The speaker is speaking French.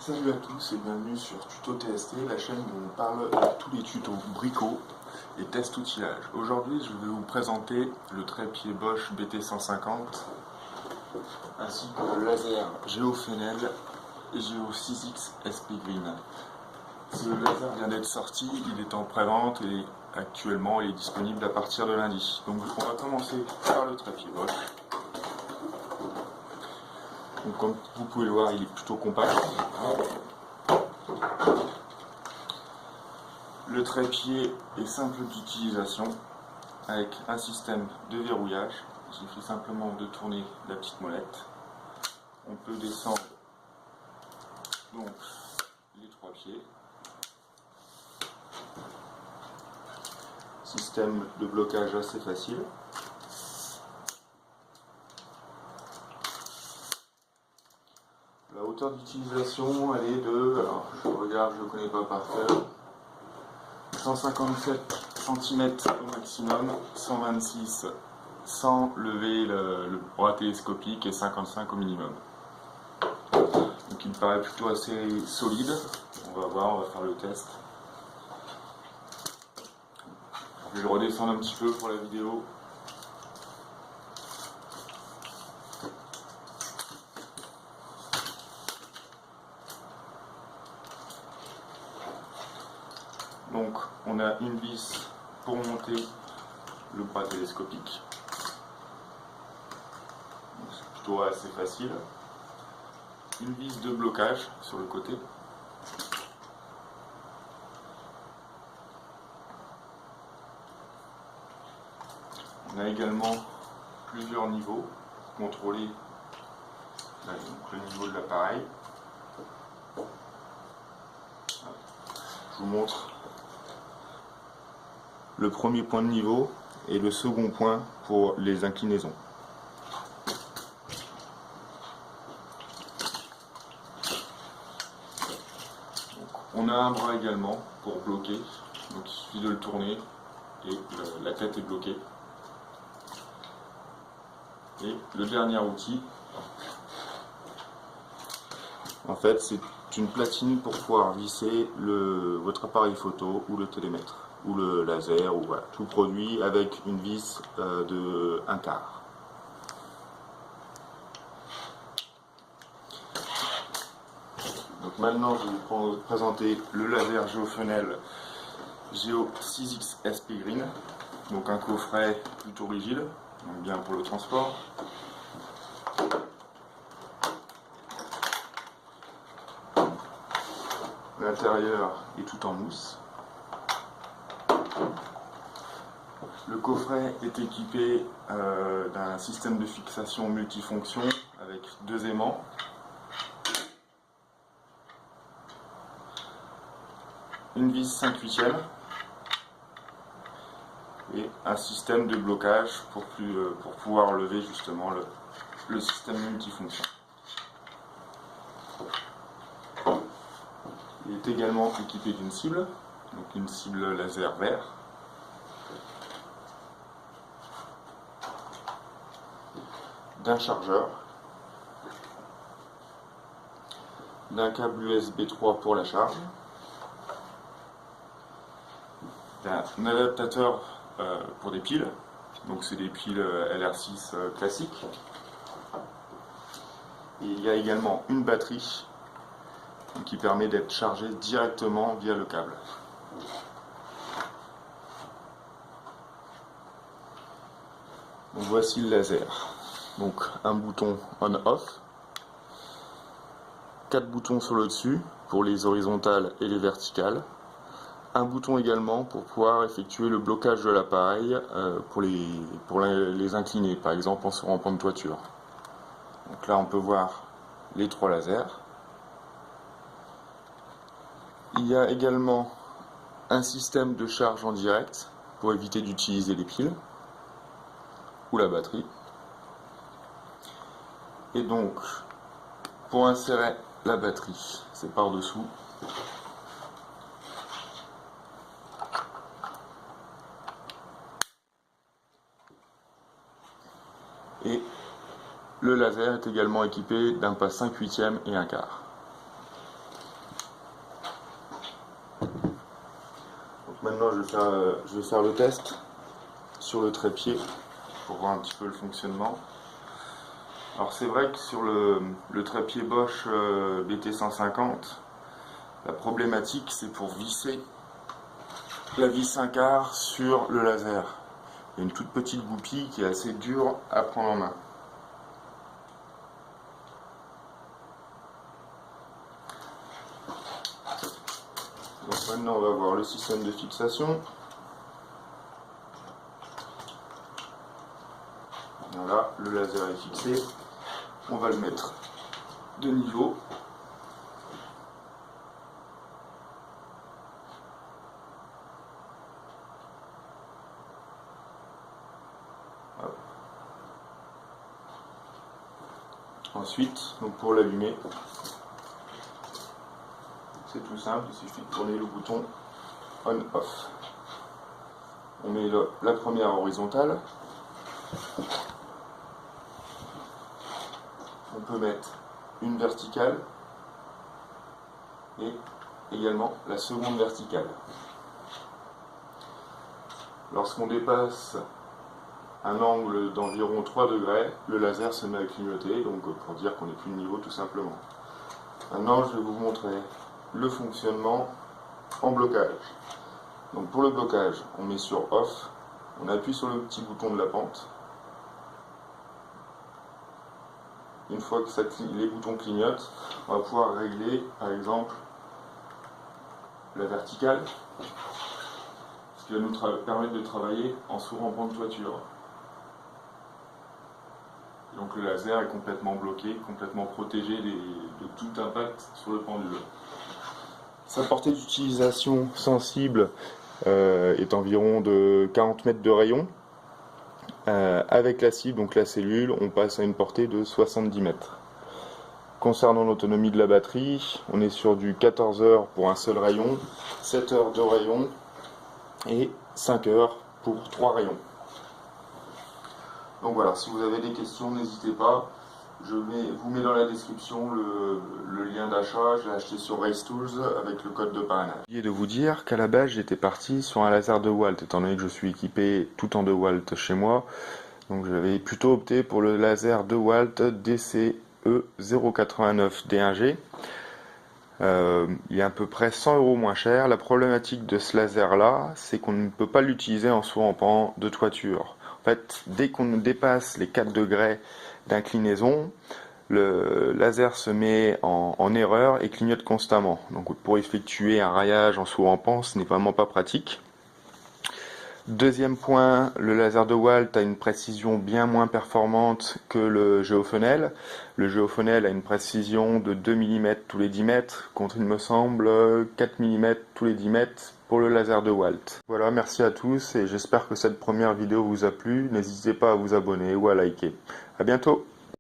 Salut à tous et bienvenue sur Tuto TST, la chaîne où on parle de tous les tutos bricots et test outillage. Aujourd'hui, je vais vous présenter le trépied Bosch BT150 ainsi que le laser Geofenel Geo 6X SP Green. Ce laser vient d'être sorti, il est en pré-vente et actuellement il est disponible à partir de lundi. Donc on va commencer par le trépied Bosch. Donc, comme vous pouvez le voir, il est plutôt compact. Le trépied est simple d'utilisation avec un système de verrouillage. Il suffit simplement de tourner la petite molette. On peut descendre donc les trois pieds. Système de blocage assez facile. La hauteur d'utilisation, elle est de, alors je regarde, je ne connais pas par cœur, 157 cm au maximum, 126 sans lever le bras télescopique et 55 au minimum. Donc il me paraît plutôt assez solide. On va voir, on va faire le test. Je vais le redescendre un petit peu pour la vidéo. Donc on a une vis pour monter le bras télescopique. C'est plutôt assez facile. Une vis de blocage sur le côté. On a également plusieurs niveaux pour contrôler le niveau de l'appareil. Je vous montre le premier point de niveau et le second point pour les inclinaisons. Donc, on a un bras également pour bloquer, donc il suffit de le tourner et la tête est bloquée. Et le dernier outil, en fait, c'est une platine pour pouvoir visser votre appareil photo ou le télémètre ou le laser, ou voilà, tout produit avec une vis de 1/4. Donc maintenant je vais vous présenter le laser Geofenel Geo 6X SP Green, donc un coffret plutôt rigide, donc bien pour le transport. L'intérieur est tout en mousse. Le coffret est équipé d'un système de fixation multifonction avec deux aimants. Une vis 5/8 et un système de blocage pour pouvoir lever justement le système multifonction. Il est également équipé d'une cible, donc une cible laser vert. D'un chargeur, d'un câble USB 3 pour la charge, d'un adaptateur pour des piles, donc c'est des piles LR6 classiques. Et il y a également une batterie qui permet d'être chargée directement via le câble. Donc voici le laser. Donc un bouton on-off, 4 boutons sur le dessus pour les horizontales et les verticales, un bouton également pour pouvoir effectuer le blocage de l'appareil pour les incliner, par exemple en point de toiture. Donc là on peut voir les trois lasers. Il y a également un système de charge en direct pour éviter d'utiliser les piles ou la batterie. Et donc, pour insérer la batterie, c'est par-dessous. Et le laser est également équipé d'un pas 5/8 et 1/4. maintenant je vais faire le test sur le trépied pour voir un petit peu le fonctionnement. Alors c'est vrai que sur le trépied Bosch BT150, la problématique c'est pour visser la vis 1/4 sur le laser. Il y a une toute petite goupille qui est assez dure à prendre en main. Donc maintenant on va voir le système de fixation. Voilà, le laser est fixé. On va le mettre de niveau. Hop. Ensuite, donc pour l'allumer, c'est tout simple, il suffit de tourner le bouton on-off. On met la première horizontale. On peut mettre une verticale et également la seconde verticale. Lorsqu'on dépasse un angle d'environ 3 degrés, le laser se met à clignoter, donc pour dire qu'on n'est plus de niveau tout simplement. Maintenant, je vais vous montrer le fonctionnement en blocage. Donc pour le blocage, on met sur off, on appuie sur le petit bouton de la pente. Une fois que les boutons clignotent, on va pouvoir régler par exemple la verticale, ce qui va nous permettre de travailler en sous-rampant de toiture. Donc le laser est complètement bloqué, complètement protégé de tout impact sur le pendule. Sa portée d'utilisation sensible est environ de 40 mètres de rayon. Avec la cible, donc la cellule, on passe à une portée de 70 mètres. Concernant l'autonomie de la batterie, on est sur du 14 heures pour un seul rayon, 7 heures de rayon et 5 heures pour 3 rayons. Donc voilà, si vous avez des questions, n'hésitez pas. Je vous mets dans la description le lien d'achat. Je l'ai acheté sur Race Tools avec le code de parrainage. J'ai oublié de vous dire qu'à la base, j'étais parti sur un laser DeWalt, étant donné que je suis équipé tout en DeWalt chez moi. Donc j'avais plutôt opté pour le laser DeWalt DCE 089 D1G. Il est à peu près 100 € moins cher. La problématique de ce laser là, c'est qu'on ne peut pas l'utiliser en sous-rampant de toiture. En fait, dès qu'on dépasse les 4 degrés d'inclinaison, le laser se met en erreur et clignote constamment. Donc pour effectuer un raillage en sous-rampant, ce n'est vraiment pas pratique. Deuxième point, le laser DeWalt a une précision bien moins performante que le Geofenel. Le Geofenel a une précision de 2 mm tous les 10 mètres, contre il me semble 4 mm tous les 10 mètres pour le laser DeWalt. Voilà, merci à tous et j'espère que cette première vidéo vous a plu. N'hésitez pas à vous abonner ou à liker. À bientôt.